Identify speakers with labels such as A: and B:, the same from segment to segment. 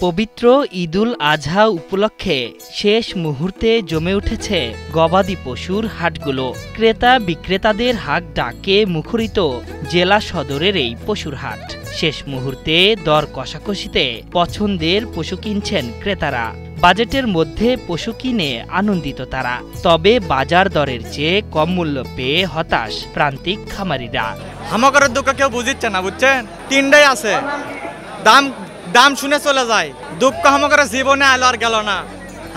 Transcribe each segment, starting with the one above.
A: পবিত্র ঈদুল আজহা উপলক্ষে শেষ মুহূর্তে জমে উঠেছে গবাদি পশুর হাটগুলো। ক্রেতা বিক্রেতাদের হাক ডাকে মুখরিত জেলা সদরের এই পশুর হাট। শেষ মুহূর্তে দর কষাকষিতে পছন্দের পশু কিনছেন ক্রেতারা। বাজেটের মধ্যে পশু কিনে আনন্দিত তারা। তবে বাজার দরের চেয়ে কম মূল্য পেয়ে হতাশ প্রান্তিক খামারিরা।
B: হামাকরের দুঃখ কেউ বুঝিচ্ছে না, বুঝছেন? তিনটাই আছে, দাম শুনে চলে যায়। দুঃখ হামাকরের জীবনে আলো আর গেল না।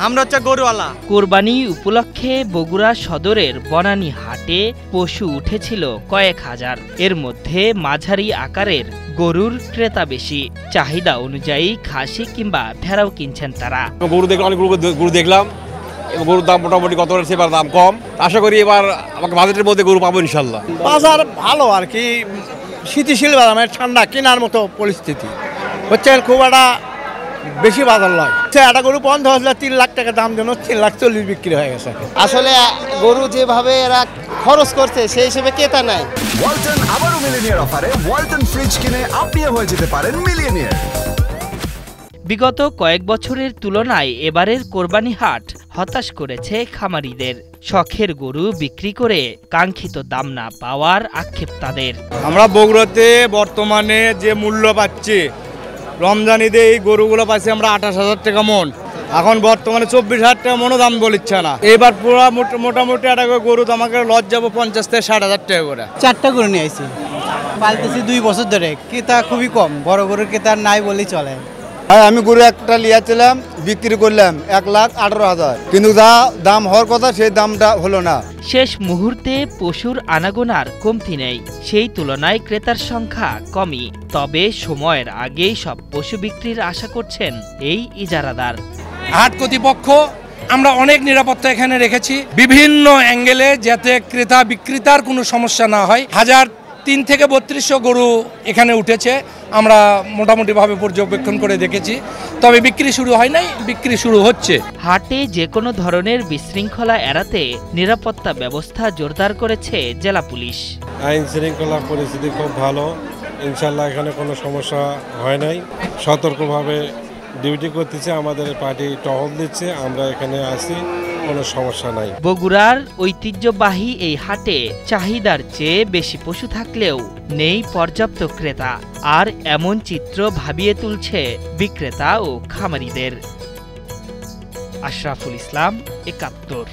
B: আমরা হচ্ছে গরুওয়ালা।
A: কোরবানি উপলক্ষে বগুড়া সদরের বনানী হাটে পশু উঠেছিল কয়েক হাজার। এর মধ্যে মাঝারি আকারের গরুর ক্রেতা বেশি। চাহিদা অনুযায়ী খাসি কিংবা ভেড়াও কিনছেন তারা।
C: গরু দেখলাম, অনেক গরু দেখলাম। গরুর দাম মোটামুটি গত বছর এবার দাম কম। আশা করি এবার আমাকে বাজেটের মধ্যে গরু পাবো ইনশাল্লাহ।
D: বাজার ভালো আর কি, স্থিতিশীল বাজার, ঠান্ডা কেনার মতো পরিস্থিতি হচ্ছে। খুব একটা বেশি বাজার নয়। একটা গরু 50,000 3 লাখ টাকা দাম জন্য 3,40,000 বিক্রি হয়ে গেছে।
E: আসলে গরু যেভাবে এরা খরচ করছে সেই হিসেবে ক্রেতা নাই।
F: ওয়ালটন আবারও মিলিয়নিয়ার অফারে ওয়ালটন ফ্রিজ কিনে আপনিও হয়ে যেতে পারেন মিলিয়নিয়ার।
A: বিগত কয়েক বছরের তুলনায় এবারের কোরবানি হাট হতাশ করেছে খামারিদের। শখের গরু বিক্রি করে কাঙ্ক্ষিত দাম না পাওয়ার আক্ষেপ তাদের।
B: আমরা বগুড়াতে বর্তমানে যে মূল্য পাচ্ছি, রমজান ঈদে এই গরুগুলো পাচ্ছি আমরা 28,000 টাকা মন। এখন বর্তমানে 24,000 টাকা মনও দাম বলিচ্ছে না। এবার পুরো মোটামুটি একটা গরু আমাকে লজ যাবো 50 থেকে 60,000 টাকা করে।
G: 4টা গরু নিয়ে আসি, পালতেছি 2 বছর ধরে। ক্রেতা খুবই কম, বড় গরুর ক্রেতা নাই বলেই চলে।
D: আমি গরু একটা লিয়াছিলাম, বিক্রি করলাম 1,18,000, কিন্তু যা দাম হওয়ার কথা সেই দামটা হলো না।
A: শেষ মুহূর্তে পশুর আনাগোনার কমতি নেই, সেই তুলনায় ক্রেতার সংখ্যা কমই। তবে সময়ের আগেই সব পশু বিক্রির আশা করছেন এই ইজারাদার।
H: হাট কর্তৃপক্ষ আমরা অনেক নিরাপত্তা এখানে রেখেছি বিভিন্ন অ্যাঙ্গেলে, যাতে ক্রেতা বিক্রেতার কোনো সমস্যা না হয়। 1,003 থেকে 3200 গরু এখানে উঠেছে, আমরা মোটামুটিভাবে পর্যবেক্ষণ করে দেখেছি। তবে বিক্রি শুরু হয় নাই, বিক্রি শুরু হচ্ছে।
A: হাটে যে কোনো ধরনের বিশৃঙ্খলা এড়াতে নিরাপত্তা ব্যবস্থা জোরদার করেছে জেলা পুলিশ।
C: আইন শৃঙ্খলা পরিস্থিতি খুব ভালো, ইনশাল্লাহ এখানে কোনো সমস্যা হয় নাই। সতর্কভাবে ডিউটি করতেছে, আমাদের পার্টি টহল দিচ্ছে, আমরা এখানে আছি, কোনো সমস্যা নাই।
A: বগুড়ার ঐতিহ্যবাহী এই হাটে চাহিদার চেয়ে বেশি পশু থাকলেও নেই পর্যাপ্ত ক্রেতা। আর এমন চিত্র ভাবিয়ে তুলছে বিক্রেতা ও খামারিদের। আশরাফুল ইসলাম, ৭১।